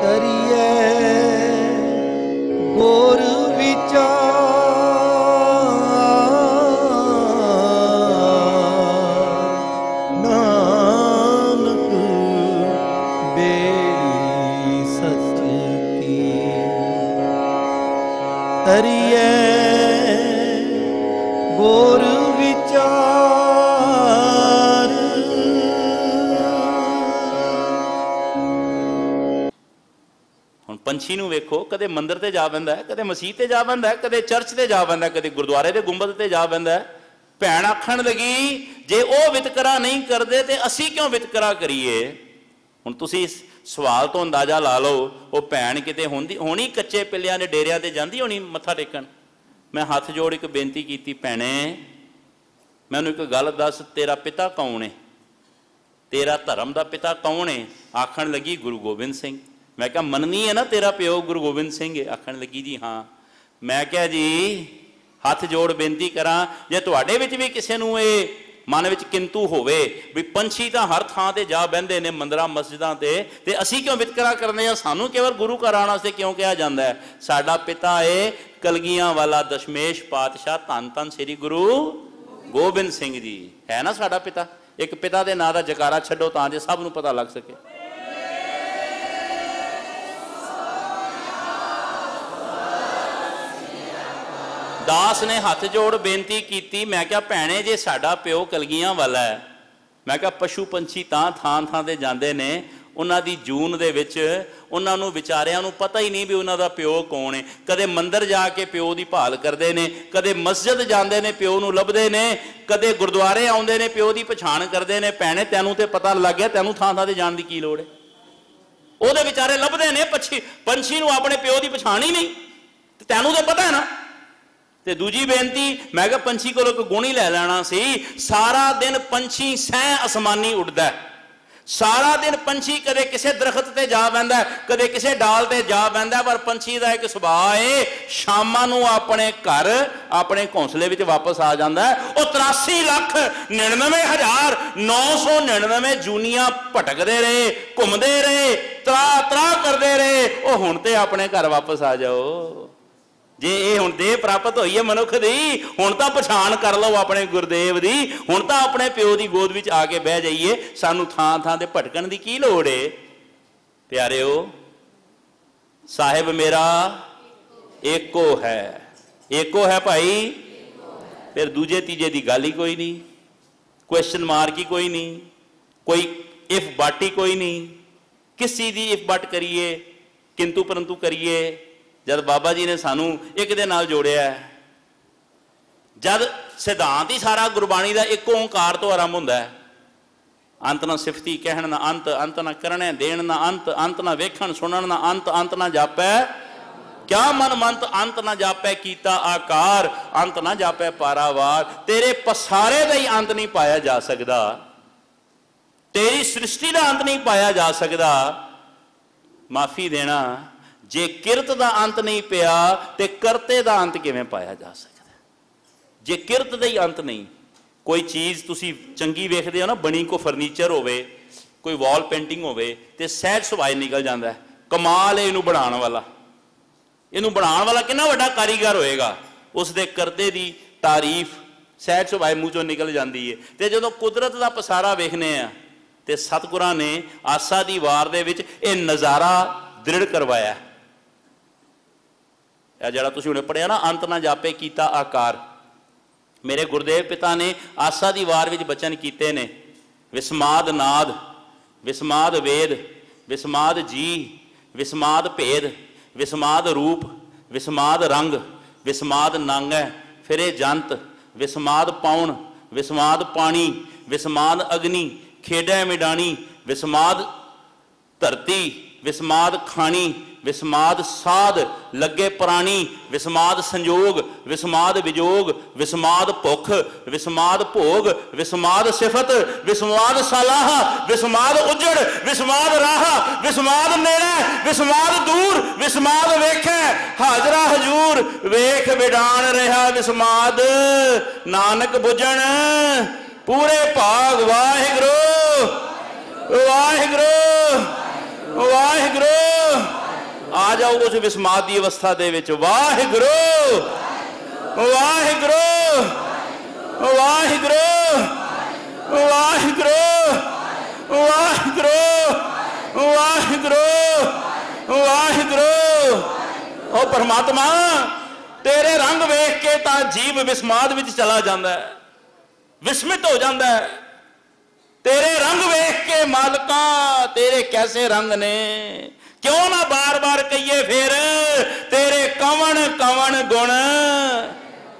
करिए गुर विचार नानक बेड़ी सच की करिए गुर विचार। ਹੁਣ ਪੰਛੀ ਨੂੰ ਵੇਖੋ, ਕਦੇ ਮੰਦਿਰ ਤੇ ਜਾ ਬੰਦਾ ਹੈ, ਕਦੇ ਮਸੀਤ ਤੇ ਜਾ ਬੰਦਾ ਹੈ, ਕਦੇ ਚਰਚ ਤੇ ਜਾ ਬੰਦਾ, ਕਦੇ ਗੁਰਦੁਆਰੇ ਦੇ ਗੁੰਬਦ ਤੇ ਜਾ ਬੰਦਾ ਹੈ। ਭੈਣ ਆਖਣ ਲੱਗੀ ਜੇ ਉਹ ਵਿਤਕਰਾ ਨਹੀਂ ਕਰਦੇ ਤੇ ਅਸੀਂ ਕਿਉਂ ਵਿਤਕਰਾ ਕਰੀਏ। ਹੁਣ ਤੁਸੀਂ ਸਵਾਲ ਤੋਂ ਅੰਦਾਜ਼ਾ ਲਾ ਲਓ, ਉਹ ਭੈਣ ਕਿਤੇ ਹੋਣੀ ਕੱਚੇ ਪਿੱਲਿਆਂ ਦੇ ਡੇਰਿਆਂ ਤੇ ਜਾਂਦੀ ਹੋਣੀ ਮੱਥਾ ਟੇਕਣ। ਮੈਂ ਹੱਥ ਜੋੜ ਇੱਕ ਬੇਨਤੀ ਕੀਤੀ, ਭੈਣੇ ਮੈਨੂੰ ਇੱਕ ਗੱਲ ਦੱਸ, ਤੇਰਾ ਪਿਤਾ ਕੌਣ ਹੈ, ਤੇਰਾ ਧਰਮ ਦਾ ਪਿਤਾ ਕੌਣ ਹੈ। ਆਖਣ ਲੱਗੀ ਗੁਰੂ ਗੋਬਿੰਦ ਸਿੰਘ। ਮੈਂ ਕਿਹਾ ਮੰਨਨੀ ਹੈ ਨਾ ਤੇਰਾ ਪਿਓ ਗੁਰੂ ਗੋਬਿੰਦ ਸਿੰਘ ਹੈ। ਆਖਣ ਲੱਗੀ ਜੀ ਹਾਂ। ਮੈਂ ਕਿਹਾ ਜੀ ਹੱਥ ਜੋੜ ਬੇਨਤੀ ਕਰਾਂ, ਜੇ ਤੁਹਾਡੇ ਵਿੱਚ ਵੀ ਕਿਸੇ ਨੂੰ ਇਹ ਮਨ ਵਿੱਚ ਕਿੰਤੂ ਹੋਵੇ ਵੀ ਪੰਛੀ ਤਾਂ ਹਰ ਥਾਂ ਤੇ ਜਾ ਬਹਿੰਦੇ ਨੇ ਮੰਦਰਾਂ ਮਸਜਿਦਾਂ ਤੇ ਅਸੀਂ ਕਿਉਂ ਵਿਤਕਰਾ ਕਰਦੇ ਹਾਂ, ਸਾਨੂੰ ਕੇਵਲ ਗੁਰੂ ਘਰ ਆਉਣ ਵਾਸਤੇ ਕਿਉਂ ਕਿਹਾ ਜਾਂਦਾ ਹੈ। ਸਾਡਾ ਪਿਤਾ ਏ ਕਲਗੀਆਂ ਵਾਲਾ ਦਸ਼ਮੇਸ਼ ਪਾਤਸ਼ਾਹ ਧੰਨ ਧੰਨ ਸ੍ਰੀ ਗੁਰੂ ਗੋਬਿੰਦ ਸਿੰਘ ਜੀ ਹੈ ਨਾ ਸਾਡਾ ਪਿਤਾ। ਇੱਕ ਪਿਤਾ ਦੇ ਨਾਂ ਦਾ ਜਕਾਰਾ ਛੱਡੋ ਤਾਂ ਜੇ ਸਭ ਨੂੰ ਪਤਾ ਲੱਗ ਸਕੇ। ਦਾਸ ਨੇ ਹੱਥ ਜੋੜ ਬੇਨਤੀ ਕੀਤੀ। ਮੈਂ ਕਿਹਾ ਭੈਣੇ ਜੇ ਸਾਡਾ ਪਿਓ ਕਲਗੀਆਂ ਵਾਲਾ ਹੈ, ਮੈਂ ਕਿਹਾ ਪਸ਼ੂ ਪੰਛੀ ਤਾਂ ਥਾਂ ਥਾਂ ਤੇ ਜਾਂਦੇ ਨੇ, ਉਹਨਾਂ ਦੀ ਜੂਨ ਦੇ ਵਿੱਚ ਉਹਨਾਂ ਨੂੰ ਵਿਚਾਰਿਆਂ ਨੂੰ ਪਤਾ ਹੀ ਨਹੀਂ ਵੀ ਉਹਨਾਂ ਦਾ ਪਿਓ ਕੌਣ ਹੈ। ਕਦੇ ਮੰਦਿਰ ਜਾ ਕੇ ਪਿਓ ਦੀ ਭਾਲ ਕਰਦੇ ਨੇ, ਕਦੇ ਮਸਜਿਦ ਜਾਂਦੇ ਨੇ ਪਿਓ ਨੂੰ ਲੱਭਦੇ ਨੇ, ਕਦੇ ਗੁਰਦੁਆਰੇ ਆਉਂਦੇ ਨੇ ਪਿਓ ਦੀ ਪਛਾਣ ਕਰਦੇ ਨੇ। ਭੈਣੇ ਤੈਨੂੰ ਤੇ ਪਤਾ ਲੱਗ ਗਿਆ, ਤੈਨੂੰ ਥਾਂ ਥਾਂ ਤੇ ਜਾਣ ਦੀ ਕੀ ਲੋੜ ਹੈ। ਉਹਦੇ ਵਿਚਾਰੇ ਲੱਭਦੇ ਨੇ, ਪੰਛੀ ਨੂੰ ਆਪਣੇ ਪਿਓ ਦੀ ਪਛਾਣ ਹੀ ਨਹੀਂ, ਤੇ ਤੈਨੂੰ ਤਾਂ ਪਤਾ ਹੈ ਨਾ। ਤੇ ਦੂਜੀ ਬੇਨਤੀ, ਮੈਂ ਕਿਹਾ ਪੰਛੀ ਕੋਲੋਂ ਇੱਕ ਗੁਣ ਹੀ ਲੈ ਲੈਣਾ ਸੀ। ਸਾਰਾ ਦਿਨ ਪੰਛੀ ਸਹਿ ਅਸਮਾਨੀ ਉੱਡਦਾ, ਸਾਰਾ ਦਿਨ ਪੰਛੀ ਕਦੇ ਕਿਸੇ ਦਰਖਤ ਤੇ ਜਾ ਬਹਿੰਦਾ, ਕਦੇ ਕਿਸੇ ਡਾਲ ਤੇ ਜਾ ਬਹਿੰਦਾ, ਪਰ ਪੰਛੀ ਦਾ ਇੱਕ ਸੁਭਾਅ ਏ ਸ਼ਾਮਾਂ ਨੂੰ ਆਪਣੇ ਘਰ ਆਪਣੇ ਘੋਂਸਲੇ ਵਿੱਚ ਵਾਪਸ ਆ ਜਾਂਦਾ। ਉਹ 83,99,999 ਜੂਨੀਆਂ ਭਟਕਦੇ ਰਹੇ, ਘੁੰਮਦੇ ਰਹੇ, ਤਰਾ ਕਰਦੇ ਰਹੇ। ਉਹ ਹੁਣ ਤੇ ਆਪਣੇ ਘਰ ਵਾਪਸ ਆ ਜਾਓ। ਜੇ ਇਹ ਹੁਣ ਦੇਹ ਪ੍ਰਾਪਤ ਹੋਈ ਹੈ ਮਨੁੱਖ ਦੀ, ਹੁਣ ਤਾਂ ਪਛਾਣ ਕਰ ਲਓ ਆਪਣੇ ਗੁਰਦੇਵ ਦੀ, ਹੁਣ ਤਾਂ ਆਪਣੇ ਪਿਓ ਦੀ ਗੋਦ ਵਿੱਚ ਆ ਕੇ ਬਹਿ ਜਾਈਏ। ਸਾਨੂੰ ਥਾਂ ਥਾਂ ਤੇ ਭਟਕਣ ਦੀ ਕੀ ਲੋੜ ਏ। ਪਿਆਰਿਓ, ਸਾਹਿਬ ਮੇਰਾ ਏਕੋ ਹੈ, ਏਕੋ ਹੈ ਭਾਈ। ਫਿਰ ਦੂਜੇ ਤੀਜੇ ਦੀ ਗੱਲ ਹੀ ਕੋਈ ਨਹੀਂ, ਕੁਐਸਚਨ ਮਾਰਕ ਹੀ ਕੋਈ ਨਹੀਂ, ਕੋਈ ਇਫ ਬਟ ਹੀ ਕੋਈ ਨਹੀਂ। ਕਿਸ ਚੀਜ਼ ਦੀ ਇਫ ਬਟ ਕਰੀਏ, ਕਿੰਤੂ ਪਰੰਤੂ ਕਰੀਏ, ਜਦ ਬਾਬਾ ਜੀ ਨੇ ਸਾਨੂੰ ਇੱਕ ਦੇ ਨਾਲ ਜੋੜਿਆ। ਜਦ ਸਿਧਾਂਤ ਹੀ ਸਾਰਾ ਗੁਰਬਾਣੀ ਦਾ ਇੱਕ ਓਂਕਾਰ ਤੋਂ ਆਰੰਭ ਹੁੰਦਾ ਹੈ। ਅੰਤ ਨਾ ਸਿਫਤੀ ਕਹਿਣ ਨਾ ਅੰਤ, ਅੰਤ ਨਾ ਕਰਨੇ ਦੇਣ ਨਾ ਅੰਤ, ਅੰਤ ਨਾ ਵੇਖਣ ਸੁਣਨ ਨਾ ਅੰਤ, ਅੰਤ ਨਾ ਜਾਪੈ ਕਿਆ ਮਨ ਮੰਤ, ਅੰਤ ਨਾ ਜਾਪੈ ਕੀਤਾ ਆਕਾਰ, ਅੰਤ ਨਾ ਜਾਪੈ ਪਾਰਾਵਾਰ। ਤੇਰੇ ਪਸਾਰੇ ਦਾ ਹੀ ਅੰਤ ਨਹੀਂ ਪਾਇਆ ਜਾ ਸਕਦਾ, ਤੇਰੀ ਸ੍ਰਿਸ਼ਟੀ ਦਾ ਅੰਤ ਨਹੀਂ ਪਾਇਆ ਜਾ ਸਕਦਾ। ਮਾਫੀ ਦੇਣਾ, ਜੇ ਕਿਰਤ ਦਾ ਅੰਤ ਨਹੀਂ ਪਿਆ ਤੇ ਕਰਤੇ ਦਾ ਅੰਤ ਕਿਵੇਂ ਪਾਇਆ ਜਾ ਸਕਦਾ। ਜੇ ਕਿਰਤ ਦਾ ਹੀ ਅੰਤ ਨਹੀਂ, ਕੋਈ ਚੀਜ਼ ਤੁਸੀਂ ਚੰਗੀ ਵੇਖਦੇ ਹੋ ਨਾ, ਬਣੀ ਕੋ ਫਰਨੀਚਰ ਹੋਵੇ, ਕੋਈ ਵਾਲ ਪੇਂਟਿੰਗ ਹੋਵੇ, ਤੇ ਸਹਿਜ ਸੁਭਾਅ ਨਿਕਲ ਜਾਂਦਾ। ਕਮਾਲ ਹੈ ਇਹਨੂੰ ਬਣਾਉਣ ਵਾਲਾ, ਇਹਨੂੰ ਬਣਾਉਣ ਵਾਲਾ ਕਿੰਨਾ ਵੱਡਾ ਕਾਰੀਗਰ ਹੋਏਗਾ। ਉਸ ਦੇ ਕਰਤੇ ਦੀ ਤਾਰੀਫ ਸਹਿਜ ਸੁਭਾਅ ਮੂੰਹ ਚੋਂ ਨਿਕਲ ਜਾਂਦੀ ਹੈ। ਤੇ ਜਦੋਂ ਕੁਦਰਤ ਦਾ ਪਸਾਰਾ ਵੇਖਨੇ ਆ, ਤੇ ਸਤਿਗੁਰਾਂ ਨੇ ਆਸਾ ਦੀ ਵਾਰ ਦੇ ਵਿੱਚ ਇਹ ਨਜ਼ਾਰਾ ਦ੍ਰਿੜ ਕਰਵਾਇਆ। ਇਹ ਜਿਹੜਾ ਤੁਸੀਂ ਹੁਣੇ ਪੜ੍ਹਿਆ ਨਾ, ਅੰਤ ਨਾ ਜਾਪੇ ਕੀਤਾ ਆਕਾਰ, ਮੇਰੇ ਗੁਰਦੇਵ ਪਿਤਾ ਨੇ ਆਸਾ ਦੀ ਵਾਰ ਵਿੱਚ ਬਚਨ ਕੀਤੇ ਨੇ। ਵਿਸਮਾਦ ਨਾਦ, ਵਿਸਮਾਦ ਵੇਦ, ਵਿਸਮਾਦ ਜੀ, ਵਿਸਮਾਦ ਭੇਦ, ਵਿਸਮਾਦ ਰੂਪ, ਵਿਸਮਾਦ ਰੰਗ, ਵਿਸਮਾਦ ਨੰਗੈ ਫਿਰੇ ਜੰਤ, ਵਿਸਮਾਦ ਪਾਉਣ, ਵਿਸਮਾਦ ਪਾਣੀ, ਵਿਸਮਾਦ ਅਗਨੀ ਖੇਡੈ ਮਿਡਾਣੀ, ਵਿਸਮਾਦ ਧਰਤੀ, ਵਿਸਮਾਦ ਖਾਣੀ, ਵਿਸਮਾਦ ਸਾਧ ਲੱਗੇ ਪ੍ਰਾਣੀ, ਵਿਸਮਾਦ ਸੰਜੋਗ, ਵਿਸਮਾਦ ਵਿਜੋਗ, ਵਿਸਮਾਦ ਭੁੱਖ, ਵਿਸਮਾਦ ਭੋਗ, ਵਿਸਮਾਦ ਸਿਫਤ, ਵਿਸਮਾਦ ਸਲਾਹ, ਵਿਸਮਾਦ ਉਜੜ, ਵਿਸਮਾਦ ਰਾਹ, ਵਿਸਮਾਦ ਨੇੜੇ, ਵਿਸਮਾਦ ਦੂਰ, ਵਿਸਮਾਦ ਵੇਖੈ ਹਾਜ਼ਰਾ ਹਜੂਰ, ਵੇਖ ਵਿਡਾਣ ਰਿਹਾ ਵਿਸਮਾਦ ਨਾਨਕ ਬੁਝਣ ਪੂਰੇ ਭਾਗ। ਵਾਹਿਗੁਰੂ ਵਾਹਿਗੁਰੂ ਵਾਹਿਗੁਰੂ। जाओ उस विस्माद की अवस्था दे विच। वाहिगुरू वाहिगुरू वाहिगुरू वाहिगुरू वाहिगुरू वाहिगुरू वाहिगुरू। ओ परमात्मा तेरे रंग वेख के तां जीव विस्माद विच चला जांदा है, विस्मित हो जाता है। तेरे रंग वेख के मालका तेरे कैसे रंग ने, क्यों ना बार बार कहिए फिर तेरे कवन कवन गुण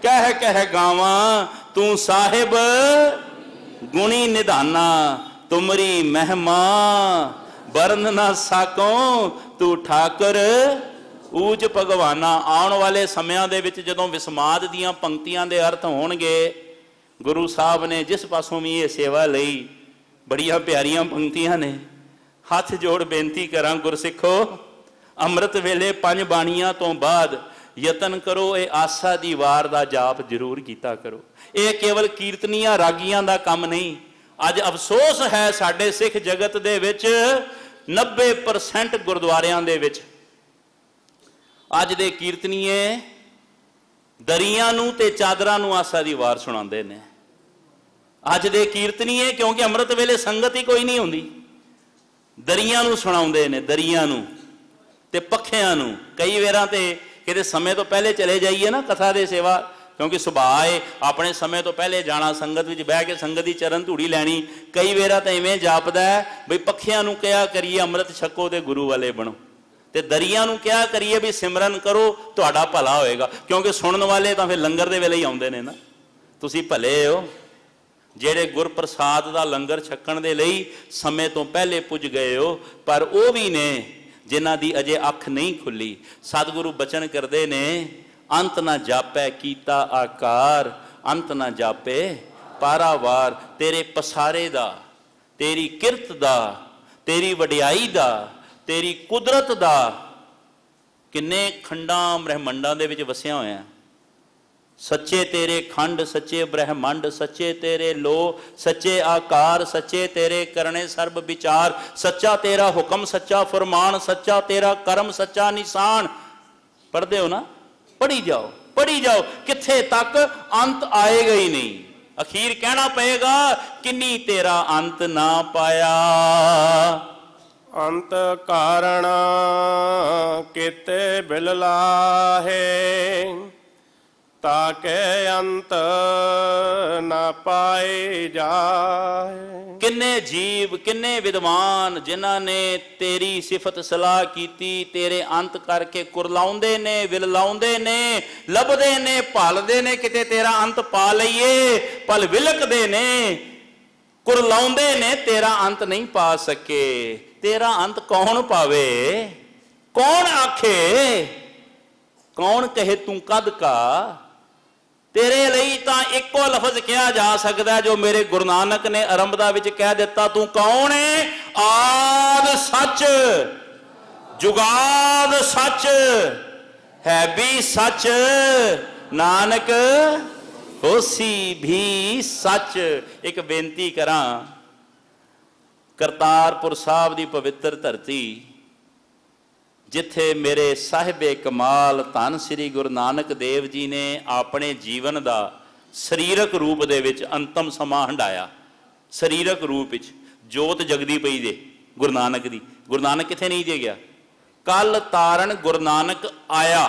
कह कह गावा। तू साहिब गुणी निधाना तुमरी महिमा बरन ना साको। तू ठाकर ऊज भगवाना। आने वाले समयां दे विच जदों विस्माद दीयां पंक्तियां दे अर्थ होणगे, गुरु साहब ने जिस पासों भी ये सेवा लई बड़िया प्यारियां पंक्तियां ने। हथ जोड़ बेनती करा गुरसिखो, अमृत वेले 5 बाणियां तो बाद यतन करो ये आसा दी वार दा जाप जरूर कीता करो। ये केवल कीर्तनियां रागियां दा काम नहीं। अज अफसोस है साडे सिख जगत दे विच 90% गुरुद्वारियां दे विच अज दे कीर्तनीए दरियां नूं ते चादरां नूं आसा दी वार सुणांदे ने। अज दे कीर्तनीए क्योंकि अमृत वेले संगत ही कोई नहीं हुंदी, दरियां नूं सुणाउंदे ने, दरियां नूं ते पखियां नूं। कई वेरां ते किते समय तो पहले चले जाइए ना कथा दे सेवा, क्योंकि सुभाअ है अपने समय तो पहले जाना, संगत विच बह के संगत की चरण धूड़ी लैनी। कई वेरा तो इवें जापदा है बई पखियां नूं कहा करिए अमृत छको ते गुरु वाले बनो, ते दरियां नूं क्या करिए भी सिमरन करो तुहाडा भला होएगा। क्योंकि सुनने वाले तो फिर लंगर दे वेले ही आउंदे ने ना। तुसीं भले हो ਜਿਹੜੇ गुरप्रसाद का लंगर छकण दे लई समय तो पहले पुज गए हो, पर वो भी ने जिन्हां दी अजे अख नहीं खुली। सतगुरु बचन करते ने अंत ना जापै कीता आकार, अंत ना जापे पारावार। तेरे पसारे दा, तेरी किरत दा, तेरी वडियाई दा, तेरी कुदरत दा किन्ने खंडां ब्रह्मंडां दे विच वसिया होया। सच्चे तेरे खंड, सच्चे ब्रह्मंड, सच्चे तेरे लो, सच्चे आकार, सच्चे तेरे करने सर्ब विचार। सच्चा तेरा हुक्म, सच्चा फरमान, सच्चा तेरा कर्म, सच्चा निशान। पढ़ते हो ना, पढ़ी जाओ पढ़ी जाओ, किथे तक अंत आएगा ही नहीं। अखीर कहना पएगा किन्नी तेरा अंत ना पाया। अंत कारण किते बिलला है, ताके अंत ना पाए जाए। किन्ने जीव किन्ने विद्वान जिन्हां ने तेरी सिफत सलाह कीती, तेरे अंत करके कुरलाउंदे ने, विललाउंदे ने, लभदे ने, भालदे ने किते तेरा अंत पा लईए, पल विलकदे ने, कुरलाउंदे ने, तेरा अंत नहीं पा सके। तेरा अंत कौन पावे, कौन आखे, कौन कहे तू कद का। तेरे लिए तो एको लफज कहा जा सकता है जो मेरे गुरु नानक ने आरंभदा विच कह दिता, तू कौन है। आद सच, जुगाद सच, है भी सच, नानक होसी भी सच। एक बेनती करा, करतारपुर साहब की पवित्र धरती जिथे मेरे साहिबे कमाल धन श्री गुरु नानक देव जी ने अपने जीवन का शरीरक रूप दे विच अंतम समा हंडाया। शरीरक रूप विच जोत जगदी पई जे गुरु नानक दी। गुरु नानक किथे नहीं जे गया, कल तारण गुरु नानक आया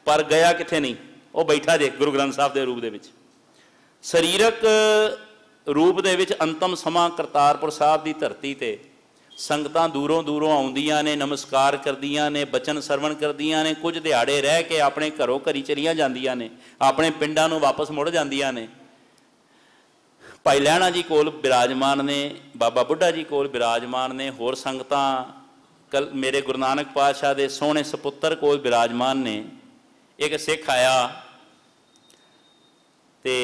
पर गया किथे नहीं, वो बैठा जे गुरु ग्रंथ साहब के रूप दे विच। शरीरक रूप दे विच अंतम समा करतारपुर साहब की धरती ते संगतां दूरों दूरों आउंदियां ने, नमस्कार करदियां ने, बचन सरवण करदियां ने, कुछ दिहाड़े रह के अपने घरों घरी चलियां जांदियां ने, अपने पिंडां नूं वापस मुड़ जांदियां ने। भाई लहणा जी कोल विराजमान ने, बाबा बुढ़ा जी कोल विराजमान ने, होर संगतां कल मेरे गुरु नानक पातशाह दे सोहणे सपुत्तर कोल विराजमान ने। एक सिख आया ते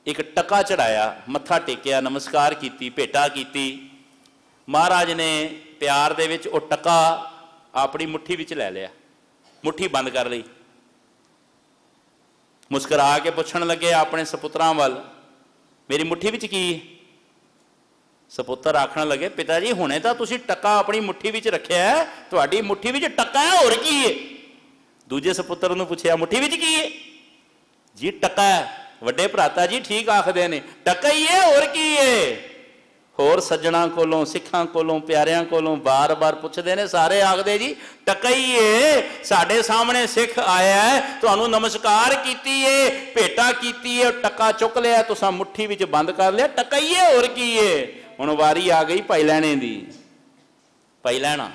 एक टका चढ़ाया, मत्था टेकिया, नमस्कार कीती, भेटा कीती। महाराज ने प्यार दे विच वो टका अपनी मुट्ठी विच लै लिया, मुट्ठी बंद कर ली। मुस्करा के पुछण लगे अपने सपुत्रां वल, मेरी मुट्ठी विच की। सपुत्र आखण लगे पिता जी हुणे तां तुसीं टका अपनी मुट्ठी विच रखिया है, तुहाडी मुट्ठी विच टका है, होर की है? दूजे सपुत्र नूं पुछया मुट्ठी विच की है? जी टका है। वड्डे भराता जी ठीक आखदे ने, टका ही है, होर की है? होर सज्जणा कोलों सिखां कोलों प्यारियां कोलों बार बार पुछदे ने, सारे आखदे जी टका ही है। साडे सामने सिख आया है, तुहानूं नमस्कार कीती है, भेटा कीती है, टका चुक लिया, तुसां मुट्ठी विच बंद कर लिया, टका ही है, होर की है? हुण वारी आ गई पाई लैणे दी। पाई लैणा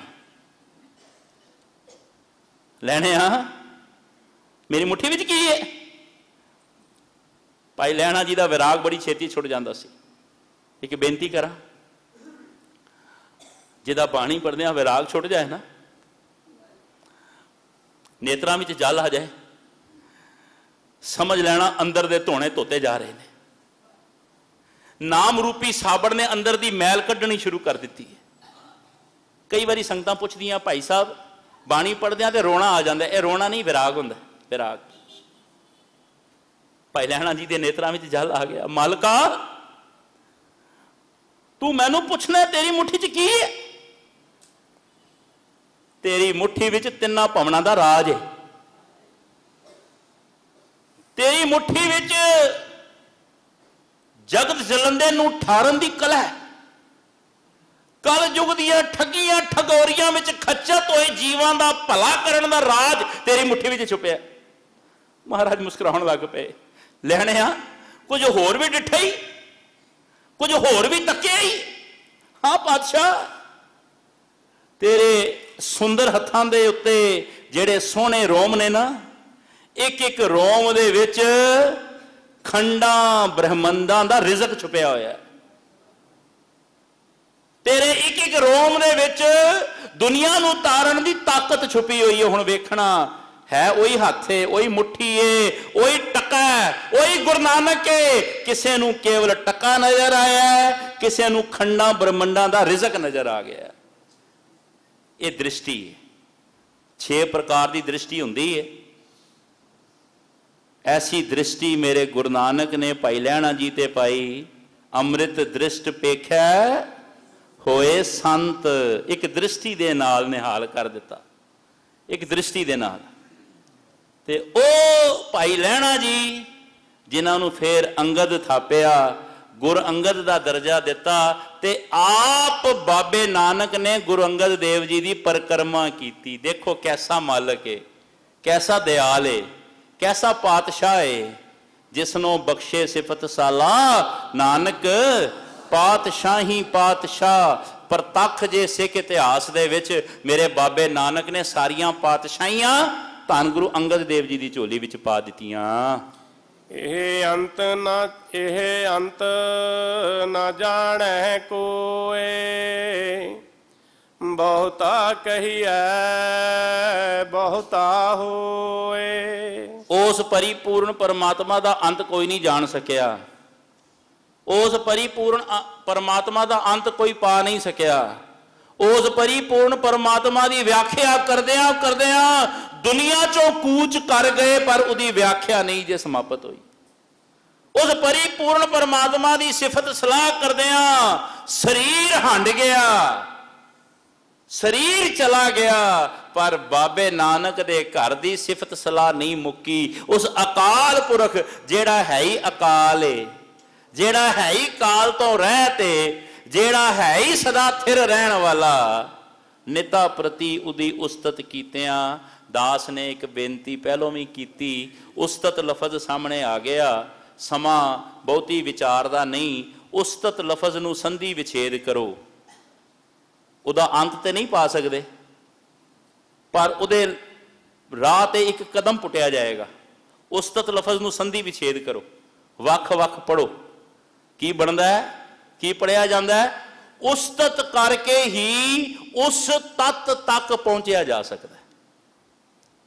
लैणे आ मेरी मुट्ठी विच की है? भाई लैणा जी का विराग बड़ी छेती छुट जाता सी। एक बेनती करा, जिदा पानी पढ़दे विराग छुट जाए ना, नेत्रां विच जल आ जाए, समझ लेना अंदर दे धोने धोते जा रहे हैं। नाम रूपी साबड़ ने अंदर दी मैल कढ़नी शुरू कर दी है। कई बारी संगतां पुछदियां भाई साहब बाणी पढ़दे ते रोना आ जाता, यह रोना नहीं विराग हुंदा, विराग। भाई लैणा जी के नेत्रां विच जल आ गया, मालका तू मैनू पुछना तेरी मुट्ठी च की है? तेरी मुट्ठी विच तिन्ना भवनां दा राज है, तेरी मुट्ठी विच जगत जलंदे नूं ठारन दी कला है, कल युग दियां ठगियां ठगोरियां विच खच्चत होए जीवां दा भला करन दा राज तेरी मुट्ठी विच छुपिया। महाराज मुस्कुराउण लग पे। लैणे आ कुछ होर भी डिठा ही, कुछ होर भी तकिया ही। हाँ पातशाह, तेरे सुंदर हत्थां दे उत्ते जेड़े सोहणे रोम ने ना, एक एक रोम दे विच खंडां ब्रह्मंडां दा रिज़क छुपिया होया है। तेरे एक एक रोम दे विच दुनिया नूं तारन दी ताकत छुपी हुई है। हुण वेखना है वही हाथ है, वही मुट्ठी है, वही टका है, वही गुरु नानक है। किसे नूं केवल टका नजर आया है, किसे नूं खंडां ब्रह्मंडां दा रिज़क नजर आ गया। ये दृष्टि है, 6 प्रकार की दृष्टि हुंदी है। ऐसी दृष्टि मेरे गुरु नानक ने भाई लैणा जी ते पाई। अमृत दृष्ट पेखै होए संत, एक दृष्टि दे नाल निहाल कर दिता, एक दृष्टि दे नाल। ते ओ भाई लैणा जी जिन्हां नूं फिर अंगद थापिया, गुरु अंगद दा दर्जा दिता, ते आप बाबे नानक ने गुरु अंगद देव जी की परिक्रमा की। देखो कैसा मालक है, कैसा दयाल है, कैसा पातशाह है, जिसनों बख्शे सिफत साला नानक पातशाही पातशाह। प्रतख जे सिख इतिहास दे विच मेरे बाबे नानक ने सारियां पातशाहियां धन गुरु अंगद देव जी की झोली विच पा दित्तियां। ਇਹ ਅੰਤ ਨਾ ਜਾਣੈ ਕੋਏ, ਬਹੁਤਾ ਕਹੀਐ ਬਹੁਤਾ ਹੋਏ। उस परिपूर्ण परमात्मा का अंत कोई नहीं जान सकिया, उस परिपूर्ण परमात्मा का अंत कोई पा नहीं सकिया। उस परिपूर्ण परमात्मा की व्याख्या करदियां करदियां दुनिया चों कूच कर गए, पर उसकी व्याख्या नहीं जे समाप्त हुई। उस परिपूर्ण परमात्मा की सिफत सलाह करदियां शरीर हंड गया, शरीर चला गया, पर बाबे नानक दे घर की सिफत सलाह नहीं मुक्की। उस अकाल पुरख जेड़ा है ही अकाल है, जेड़ा है ही काल तो रहते, जेड़ा है ही सदा थिर रहन वाला, निता प्रति उदी उस्तत कीतियां। दास ने एक बेनती पहलों भी की, उस्तत लफज सामने आ गया, समा बहुती विचारदा नहीं। उस्तत लफज नूं संधि विछेद करो, उदा अंत ते नहीं पा सकते, पर उदे राह ते एक कदम पुटिया जाएगा। उस्तत लफज नूं संधि विछेद करो, वख वख पढ़ो, की बनता है, की पढ़िया जाता है। उस्तत करके ही उस तत्त तक पहुंचा जा सकता है।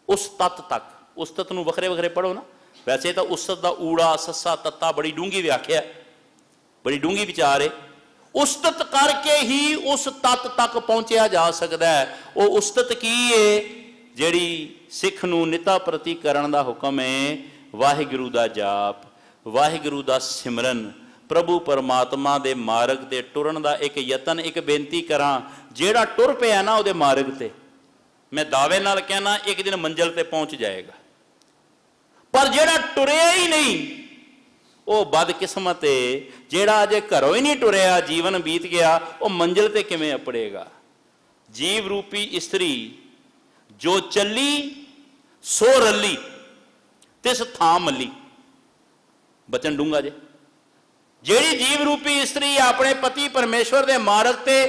उस तत्त तक, उस्तत नूं वखरे वखरे पढ़ो ना। वैसे तो उस्तत दा ऊड़ा सस्सा तत्ता बड़ी डूंगी व्याख्या, बड़ी डूंगी विचार है। उस्तत करके ही उस तत्त तक पहुंचा जा सकता है। वो उस्तत की है जिहड़ी सिख नूं निता प्रति करन दा हुक्म है। वाहिगुरू दा जाप, वाहिगुरू दा सिमरन, प्रभु परमात्मा दे मार्ग ते टुरन दा एक यतन, एक बेनती करा, जेड़ा टुर पिया ना उहदे मार्ग ते, मैं दावे नाल कहना एक दिन मंजिल ते पहुंच जाएगा। पर जेड़ा टुरिया ही नहीं वो बदकिस्मत है। जेड़ा अजे घरों ही नहीं टुरिया, जीवन बीत गया, वो मंजिल ते किवें अपड़ेगा। जीव रूपी इस्त्री जो चली सो रली तिस थां मली। बचन डूंगा जे, जेड़ी जीव रूपी इस्त्री अपने पति परमेश्वर के मार्ग ते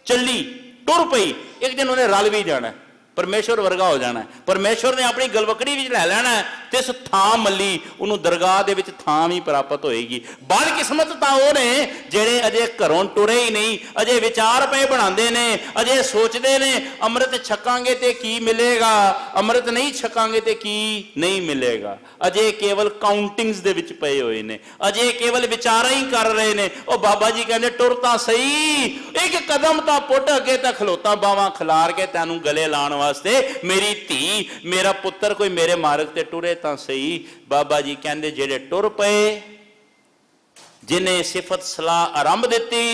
चली टुर पई, एक दिन उन्हें रल भी जाना, परमेश्वर वर्गा हो जाना। परमेश्वर ने अपनी गलवकड़ी विच लै लैना, तिस थां मली, उन्होंने दरगाह दे विच थां भी प्राप्त होएगी। बदकिस्मत तां ओह ने जेड़े अजे घरों टुरे ही नहीं, अजे विचार पे बनाते ने, अजे सोचते ने अमृत छकांगे ते की मिलेगा, अमृत नहीं छकांगे ते की नहीं मिलेगा। अजे केवल काउंटिंग्स दे विच पए होए ने, अजे केवल विचार ही कर रहे ने। ओ बाबा जी कहते टुर तां सही, एक कदम तां पुट अगे तां खलोता बावां खिलार के तैनूं गले लाण वास्ते, मेरी धी मेरा पुत्र कोई मेरे मार्ग ते टुरे तां सही। बाबा जी कहते जेड़े टुर पे, जिन्हें सिफत सलाह आरंभ दिती,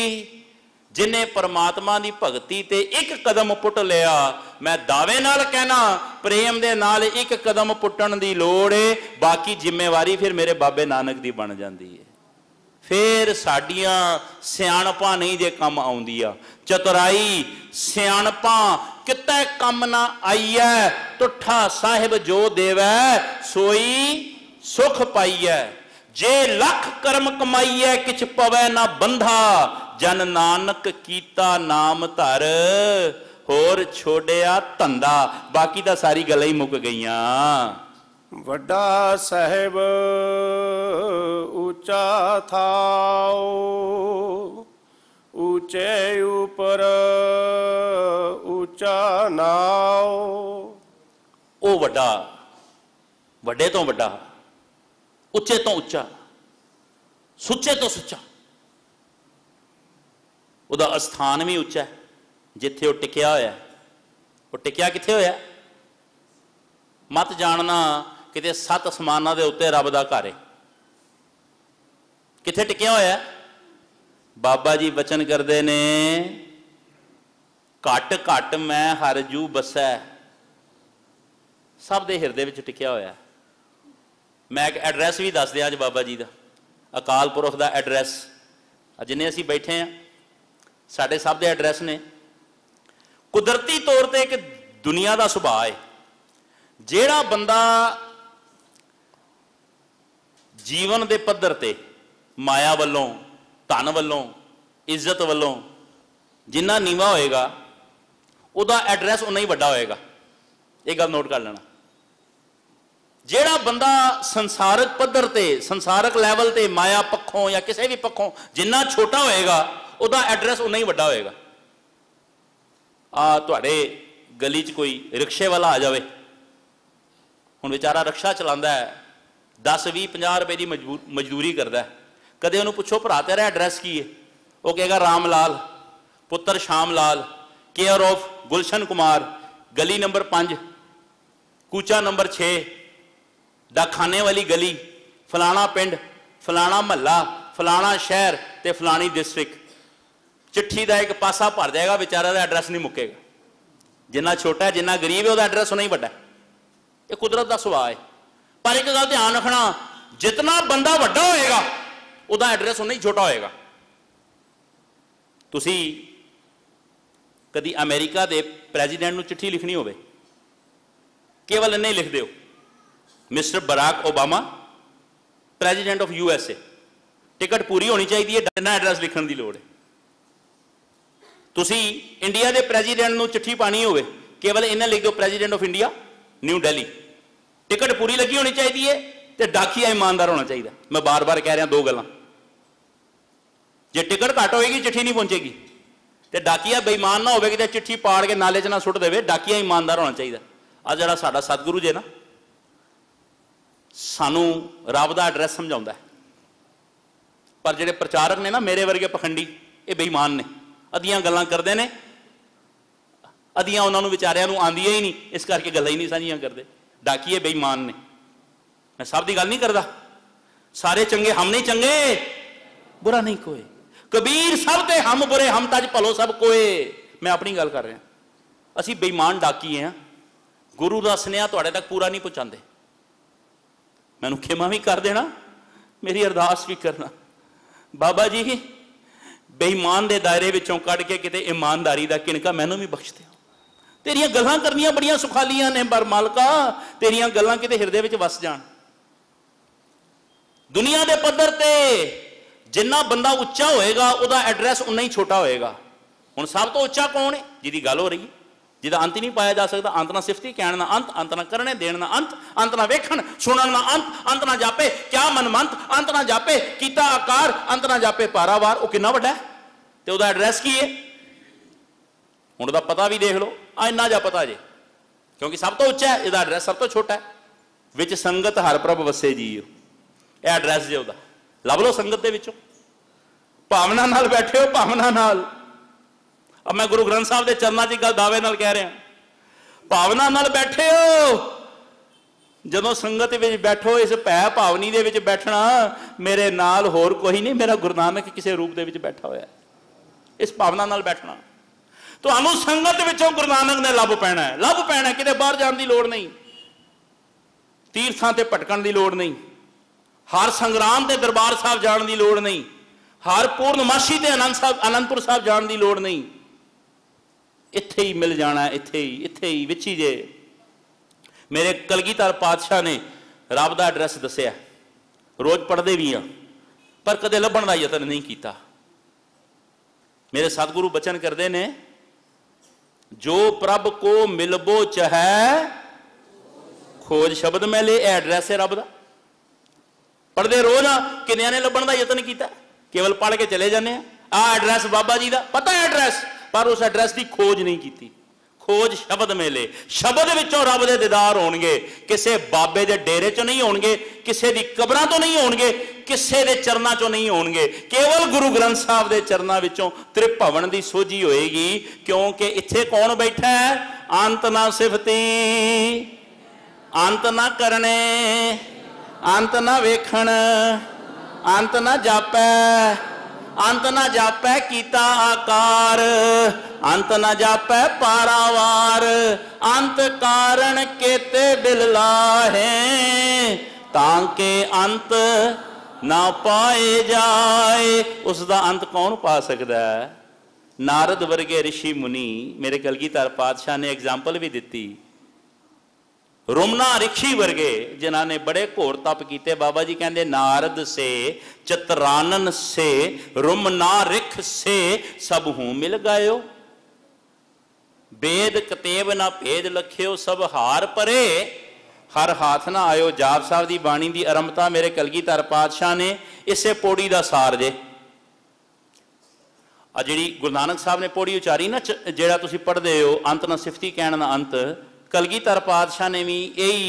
जिन्हें परमात्मा की भगती ते एक कदम पुट लिया, मैं दावे नाल कहना प्रेम दे नाल एक कदम पुटन की लोड़ है, बाकी जिम्मेवारी फिर मेरे बाबे नानक की बन जाती है। फिर साडियां सियाणपां नहीं जे कम आउंदियां, चतुराई सियाणपां किते कम ना आई है। तुठा साहिब जो देवै सोई सुख पाई है, जे लख कर्म कमाई है किछ पवै ना बंधा, जन नानक कीता नाम धर होर छोड़िया धंधा। बाकी तो सारी गल्लां ही मुक गईयां। वड्डा साहिब ऊंचा थाओ, ऊंचे ऊपर ऊंचा नाओ। ओ वड्डा, वड्डे तो वड्डा, उच्चे तो उच्चा, सुच्चे तो सुच्चा। उहदा अस्थान भी उच्चा है, जिथे वह टिकिया होया। वो टिकिया किथे होया? मत जानना किते सत असमानां दे उत्ते रब दा घर है। किथे टिकिया होया? बाबा जी वचन करते ने, घट घट मैं हर जू बसै, सब दे हिरदे विच टिकिया होया। मैं एक एड्रैस भी दस दिया अज बाबा जी का, अकाल पुरख का एड्रैस। जिन्हें असीं बैठे हैं साढ़े सब के एड्रैस ने। कुदरती तौर पर एक दुनिया का सुभाव है, जेड़ा बंदा जीवन के पद्धर ते माया वालों, धन वालों, इज्जत वालों जिन्ना नीवा होएगा, उहदा एड्रैस उन्ना ही वड्डा होएगा। ये गल नोट कर लेना। जेड़ा बंदा संसारक पद्धर ते, संसारक लैवल ते माया पक्षों या किसी भी पक्षों जिन्ना छोटा होएगा, उहदा एड्रैस उन्ना ही वड्डा होएगा। तुहाडे गली च कोई रिक्शे वाला आ जाए, हुण बेचारा रिक्शा चलांदा है, 10, 20, 50 रुपए की मजदूरी करता है। कदे उन्होंने पुछो भरा तेरा एड्रैस की है? वो कहेगा राम लाल पुत्र श्याम लाल, केयर ऑफ गुलशन कुमार, गली नंबर 5, कूचा नंबर 6, डाखाने वाली गली, फलाना पिंड, फलाना महला, फलाना शहर ते फलानी डिस्ट्रिक्ट। चिट्ठी का एक पासा भर जाएगा, बेचारा का एड्रैस नहीं मुकेगा। जिन्ना छोटा है, जिन्ना गरीब है, वह एड्रैस नहीं वड्डा। ये कुदरत का सुभाव है। पर एक गल ध्यान रखना, जितना बंदा वड्डा होएगा उहदा एड्रैस उन्ना ही छोटा होएगा। तुसी कदी अमेरिका के प्रेजिडेंट नूं चिट्ठी लिखनी होवे, केवल इन्ना ही लिख दिओ, mister Barack Obama president of USA। Ticket पूरी होनी चाहिए, इन्ना एड्रैस लिखने की लोड़ है। तुसी इंडिया के प्रेजिडेंट नूं चिट्ठी पानी होवे, केवल इन्ना लिख दो president of India new Delhi. Ticket पूरी लगी होनी चाहिए तो डाकिया ईमानदार होना चाहिए। मैं बार बार कह रहा, दो गल्लां। जे टिकट घट होएगी चिट्ठी नहीं पहुंचेगी, तो डाकिया बेईमान ना होवे कि चिट्ठी पाड़ के नाले च ना सुट देवे। डाकिया ईमानदार होना चाहिए। आ जिहड़ा साडा सतगुरु जे ना, सानू रब दा एड्रैस समझाउंदा है, पर जिहड़े प्रचारक ने ना, मेरे वर्गे पखंडी, ये बेईमान ने, अद्धियां गल्लां करदे ने, अद्धियां उन्होंने विचारियां नूं आंदियां ही नहीं, इस करके गल्लां ही नहीं साझियां करदे। डाकिए बेईमान ने। मैं सब की गल नहीं करता, सारे चंगे हम नहीं चंगे, बुरा नहीं कोई। कबीर सब ते हम बुरे, हम तज भलो सब कोए। मैं अपनी गल कर रहा, असी बेईमान डाकी हैं, गुरु का सुनेहा तुहाडे तक पूरा नहीं पहुंचाते। मैनूं खिमा भी कर देना, मेरी अरदास भी करना, बाबा जी बेईमान के दायरे विचों कढ़ के किते ईमानदारी का किणका मैनूं भी बख्श दिओ। तेरियां गल्लां करनियां बड़ियां सुखालियां ने, पर मालका तेरियां गल्लां किते हिरदे विच वस जाण। दुनिया के पद्धर ते जिन्ना बंदा उच्चा होएगा उहदा एड्रैस उन्ना ही छोटा होएगा। हुण सब तो उच्चा कौन है जिहदी गल हो रही है, जिहदा अंत ही नहीं पाया जा सकता। अंत ना सिफती कहण ना अंत, अंत ना करने देण ना अंत, अंत ना वेखण सुणन ना अंत, अंत ना जापे क्या मनमंत, अंत ना जापे कीता आकार, अंत ना जापे पारावार। वो कितना वड्डा है ते उहदा एड्रैस की है? हुण उहदा पता भी देख लो, इन्ना जा पता जे, क्योंकि सब तो उच्चा है, इहदा एड्रैस सब तो छोटा है। विच संगत हर प्रभ वसे जीओ, यह एड्रैस जे उहदा लभ लो संगत दे विचों। भावना नाल बैठे हो, भावना नाल। अब मैं गुरु ग्रंथ साहब के चरणों की गल दावे नाल कह रहा, भावना नाल बैठे हो। जदों संगत विच बैठो, इस भै भावनी दे विच बैठना, मेरे नाल होर कोई नहीं, मेरा गुरु नानक किसी रूप दे विच बैठा होया, इस भावना नाल बैठना। तुहानूं संगत विचों गुरु नानक ने लभ पैना है, लभ पैना, किते बाहर जाण दी लोड़ नहीं, तीर्थां ते भटकण दी लोड़ नहीं, हर संग्राम ते दरबार साहब जाण दी लोड़ नहीं, हर पूर्णमाशी ते आनंदपुर साहब जाण दी लोड़ नहीं। इत्थे ही मिल जाना, इत्थे ही विच ही जे। मेरे कलगीधर पातशाह ने रब दा एड्रैस दस्सिया, रोज पढ़दे भी हाँ, पर कदे लभण दा यतन नहीं किया। मेरे सतगुरु बचन करते ने, जो प्रभ को मिलबो चाहे खोज शब्द में ले, एड्रैस है रब दा। पढ़ते रोज आ, किन्नियां ने लभण दा यतन किया? केवल पढ़ के चले जाने। आ एड्रैस बाबा जी का पता है एड्रैस, पर उस एड्रैस की खोज नहीं की। खोज शब्द मेले, शब्द विचों रब दे दीदार होणगे, किसी बाबे दे डेरे चों नहीं होणगे, किसी दी कबरां तो नहीं होणगे, किसी दे चरनां चों नहीं होणगे, केवल गुरु ग्रंथ साहब दे चरनां विचों त्रिभवन दी सोझी होएगी। क्योंकि इत्थे कौन बैठा है? अंत ना सिफती, अंत ना करने, अंत ना वेखण, अंत ना जापै, अंत ना जापै कीता आकार, अंत ना जापै पारावार, अंत कारण केते दिल लाहे, तांके अंत ना पाए जाए। उसका अंत कौन पा सकता है? नारद वर्गे ऋषि मुनि। मेरे कलगीधर पातशाह ने एग्जाम्पल भी दी, रुमना ऋषि वर्गे जिन्होंने बड़े घोर तप किए। बाबा जी कहते नारद से चतरानन से रुमना रिख से सब हूं मिल गायो, वेद कतेब ना भेद लख्यो, सब हार परे हर हाथ ना आयो। जाप साहब की बाणी की आरंभता मेरे कलगीधर पातशाह ने इसे पौड़ी का सार जे। जी गुरु नानक साहब ने पौड़ी उचारी ना, जेड़ा तुसीं पढ़दे हो, अंत ना सिफती कहण ना अंत, कलगीधर पातशाह ने भी यही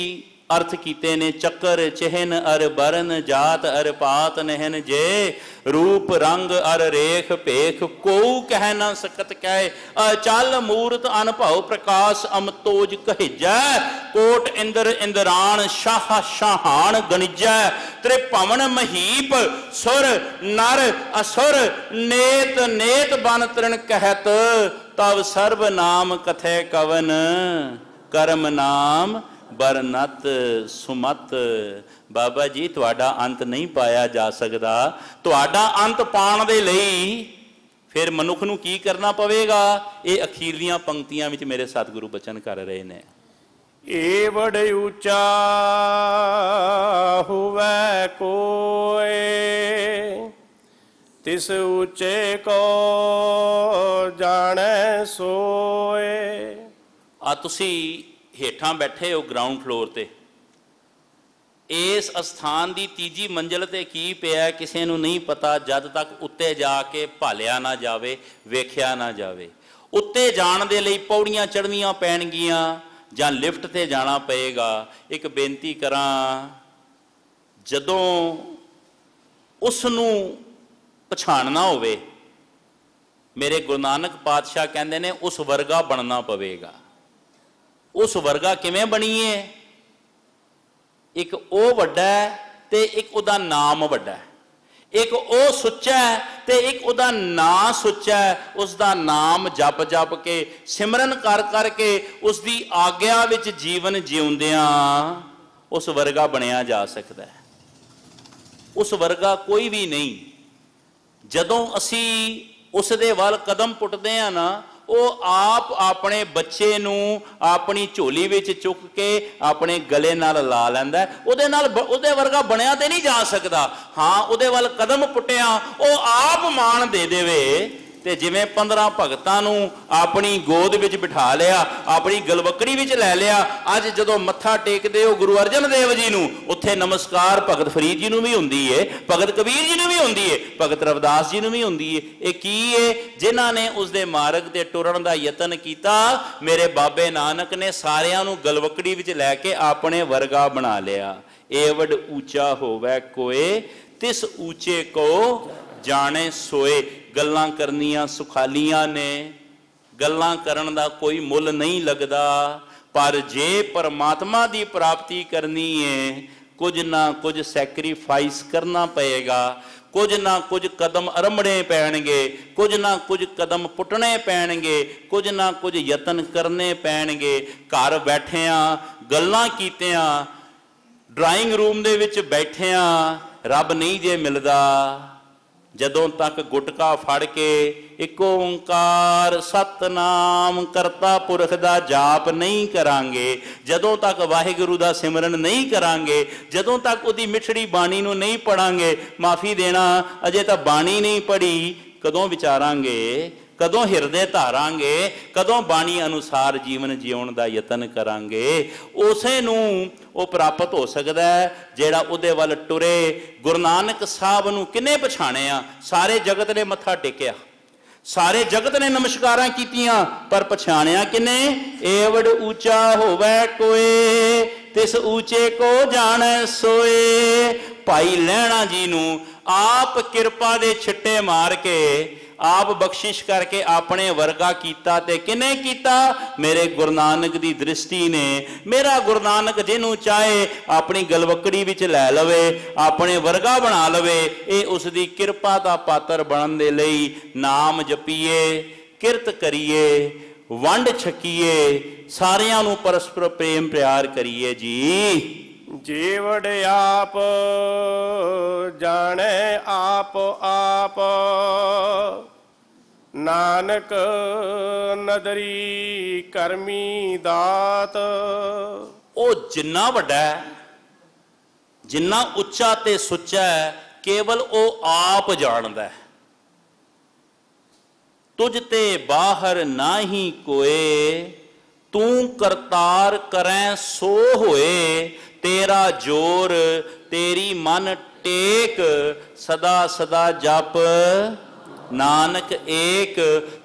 अर्थ किते ने। चक्कर चिहन अर बरन, जात अर पात नहन जे, रूप रंग अर रेख पेख, को कह न सकत कह, अचल मूरत अनभव प्रकाश अमतोज कहिजै, कोट इंद्र इंद्राण शाह शाहान गणिजै, त्रिभवन महीप सुर नर असुर, नेत नेत बन तृण कहत, तब सर्व नाम कथे कवन, कर्म नाम बरनत सुमत। बाबा जी तुहाडा अंत नहीं पाया जा सकता। तुहाडा अंत पाण दे लई फिर मनुख नूं की करना पवेगा? ये अखीरलियां पंक्तियां विच मेरे सतगुरु बचन कर रहे ने। ए बड़ ऊंचा हुवै कोय, तिस ऊंचे को जाने सोए। आ तुसी हेठां बैठे हो ग्राउंड फ्लोर ते, इस स्थान की तीजी मंजिल ते की पिया किसी नूं नहीं पता, जद तक उत्ते जाके भालिया ना जावे, वेख्या ना जावे। उत्ते जाण दे लई पौड़ियां चढ़नियां पैणगियां जां लिफ्ट ते जाना पएगा। एक बेनती करां, जदों उस नूं पछाणना होवे, मेरे गुरु नानक पातशाह कहंदे ने उस वर्गा बनना पवेगा। उस वर्गा किवें बणीए? एक ओ वड्डा है ते एक उहदा नाम वड्डा है। एक वो सुच्चा है ते एक उदा नाम सुच्चा है। उसका नाम जप जप के सिमरन कर करके उसकी आग्या विच जीवन जिउंदियां उस वर्गा बनया जा सकता है। उस वर्गा कोई भी नहीं। जदों असी उस दे वल कदम पुटदे हैं ना, वो आप अपने बच्चे नूं अपनी झोली विच चुक के अपने गले नाल ला लैंदा है। उहदे नाल उहदे वर्गा बनया ते नहीं जा सकता। हाँ, उहदे वल कदम पुटिया वो आप मान दे देवे ते जिवें 15 भगतां नूं अपनी गोद विच बिठा लिया, अपनी गलवकड़ी विच लै लिया। अज जदों मत्था टेकदे हो गुरु अर्जन देव जी नूं, उत्थे नमस्कार भगत फरीद जी नूं भी हुंदी है, भगत कबीर जी नूं भी हुंदी है, भगत रविदास जी नूं भी हुंदी है। ये की है? जिन्हां ने उसदे मार्ग ते टुरन दा यतन कीता। मेरे बाबे नानक ने सारियां नूं गलवकड़ी विच लैके अपने वर्गा बना लिया। एवड ऊंचा होवै कोए तिस ऊंचे को जाने सोए। गल्लां करनियां सुखालियां ने, गल्लां करन दा कोई मुल नहीं लगदा, पर जे परमात्मा दी प्राप्ति करनी है कुछ ना कुछ सैक्रीफाइस करना पएगा। कुछ ना कुछ कदम अरमणे पैणगे, कुछ ना कुछ कदम पुटने पैणगे, कुछ ना कुछ यतन करने पैणगे। घर बैठिया गल्लां कीतियां, ड्राइंग रूम दे विच बैठिया रब नहीं जे मिलदा। जदों तक गुटका फड़ के एक ओंकार सतनाम करता पुरख दा जाप नहीं करांगे, जदों तक वाहिगुरु दा सिमरन नहीं करांगे, जदों तक उहदी मिठड़ी बाणी नूं नहीं पढ़ांगे, माफ़ी देना अजे तां बाणी नहीं पढ़ी, कदों विचारांगे, कदों हिरदे धारांगे, कदों बाणी अनुसार जीवन जीवन का यतन करांगे। उसे नूं वो प्राप्त हो सकता है जिहड़ा उहदे वल टुरे। गुरु नानक साहब नूं किने पछाणिया? सारे जगत ने मत्था टेकिया, सारे जगत ने नमस्कारां कीतियां, पर पछाणिया किने? एवड ऊंचा होवै कोए तिस ऊंचे को जाने सोए। भाई लहणा जी नूं आप किरपा दे छिट्टे मार के आप बख्शिश करके अपने वर्गा कीता। ते किने कीता? मेरे गुरु नानक दी दृष्टि ने। मेरा गुरु नानक जिन्हों चाहे अपनी गलवकड़ी विच लै लवे, अपने वर्गा बना लवे। ये उसकी किरपा का पात्र बनने दे लई नाम जपीए, किरत करिए, वंड छकीए, सारियां नूं परस्पर प्रेम प्यार करिए जी। जीवड़ आप जाने आप आप, नानक नदरी करमी दात। वो जिन्ना वड्डा है, जिन्ना उच्चा ते सुच्चा है, केवल वो आप जानदा है। तुझ ते बाहर नाही कोए, तू करतार करें सो होए। तेरा जोर तेरी मन टेक, सदा सदा जप नानक एक।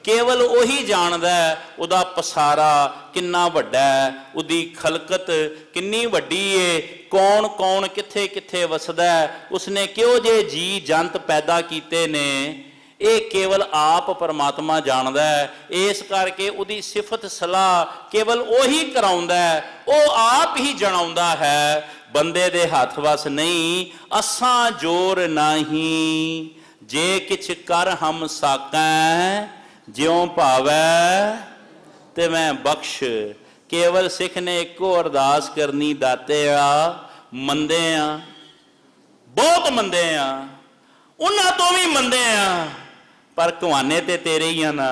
केवल वही जानदा है उदा पसारा किन्ना वड्डा है, उदी खलकत किन्नी वड्डी है, कौन कौन किथे किथे वसदा है, उसने क्यों जे जी जंत पैदा कीते ने। ये केवल आप परमात्मा जानदा है। इस करके उदी सिफत सलाह केवल वही कराउंदा है, वो आप ही जणाउंदा है। बंदे दे हथ वस नहीं, असां जोर नहीं। जे किछ कर हम साकै, ज्यों भावै ते मैं बख्श। केवल सिख ने एको अरदास करनी, दाते आ मंदे आ, बहुत मंदे आ, उन्हां तो भी मंदे आ, पर कवाने ते तेरे ही आ ना।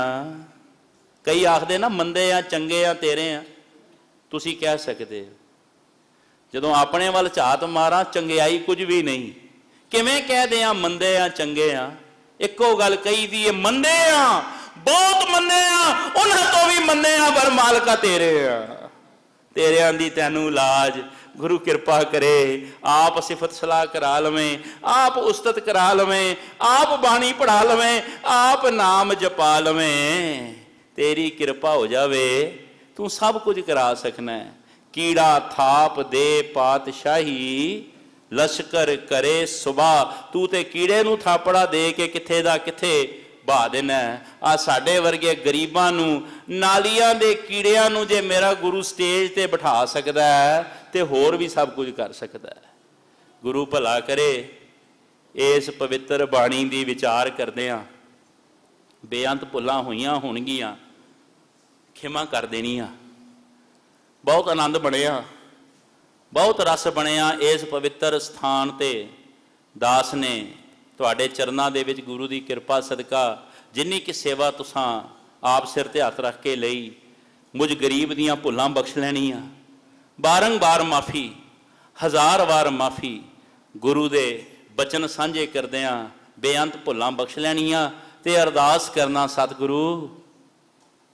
कई आखदे ना मंदे आ चंगे आ तेरे आ। तुसी कह सकते हो जदों अपने वाल झात मारा चंगियाई कुछ भी नहीं। किवें कह दे आ मंदे आ चंगे आ? एको गल कही दी है, मंदे आ, बहुत मंदे आ, उन्हां तो भी मंदे आ, पर मालका तेरे आ। तेरे आंदी तैनू लाज। गुरु कृपा करे, आप सिफत सलाह करा लवें, आप उस्तत करा लवें, आप बाणी पढ़ा लवें, आप नाम जपा लवें, तेरी कृपा हो जावे, तू सब कुछ करा सकना है। कीड़ा थाप दे पातशाही, लश्कर करे सुबह। तू ते कीड़े नू थापड़ा दे के किथे दा किथे बहा देना। आ साडे वर्गे गरीबां नू, नालियां दे कीड़ियां नू जे मेरा गुरु स्टेज ते बिठा सकदा है ते होर भी सब कुछ कर सकदा है। गुरु भला करे। ਇਸ ਪਵਿੱਤਰ ਬਾਣੀ ਦੀ ਵਿਚਾਰ ਕਰਦੇ ਹਾਂ। ਬੇਅੰਤ ਭੁੱਲਾਂ ਹੋਈਆਂ ਹੋਣਗੀਆਂ, ਖਿਮਾ ਕਰ ਦੇਣੀਆਂ। ਬਹੁਤ ਆਨੰਦ ਬਣਿਆ, ਬਹੁਤ ਰਸ ਬਣਿਆ ਇਸ ਪਵਿੱਤਰ ਸਥਾਨ ਤੇ। ਦਾਸ ਨੇ ਤੁਹਾਡੇ ਚਰਨਾਂ ਦੇ ਵਿੱਚ ਗੁਰੂ ਦੀ ਕਿਰਪਾ ਸਦਕਾ ਜਿੰਨੀ ਕਿ ਸੇਵਾ ਤੁਸਾਂ ਆਪ ਸਿਰ ਤੇ ਹੱਥ ਰੱਖ ਕੇ ਲਈ, ਮੁਝ ਗਰੀਬ ਦੀਆਂ ਭੁੱਲਾਂ ਬਖਸ਼ ਲੈਣੀਆਂ। ਬਾਰੰਬਾਰ ਮਾਫੀ, ਹਜ਼ਾਰ ਵਾਰ ਮਾਫੀ। ਗੁਰੂ ਦੇ ਬਚਨ ਸਾਂਝੇ ਕਰਦਿਆਂ ਬੇਅੰਤ ਭੁੱਲਾਂ ਬਖਸ਼ ਲੈਣੀਆਂ ਤੇ ਅਰਦਾਸ ਕਰਨਾ, ਸਤਿਗੁਰੂ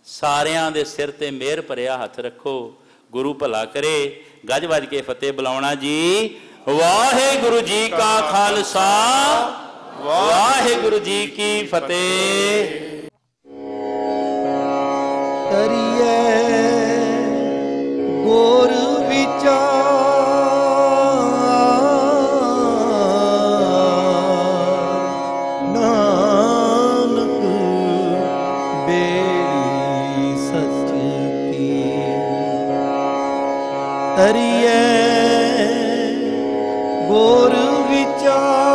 ਸਾਰਿਆਂ ਦੇ ਸਿਰ ਤੇ ਮਿਹਰ ਭਰਿਆ ਹੱਥ ਰੱਖੋ, ਗੁਰੂ ਭਲਾ ਕਰੇ। ਗੱਜ ਵੱਜ ਕੇ ਫਤਿਹ ਬੁਲਾਉਣਾ ਜੀ। ਵਾਹਿਗੁਰੂ ਜੀ ਕਾ ਖਾਲਸਾ, ਵਾਹਿਗੁਰੂ ਜੀ ਕੀ ਫਤਿਹ। ਕਰੀਏ ਗੁਰ ਵਿਚਾਰ, ਨਾਨਕ ਬੇੜੀ ਸੱਚ ਕੀ। ਕਰੀਏ ਗੁਰ ਵਿਚਾਰ,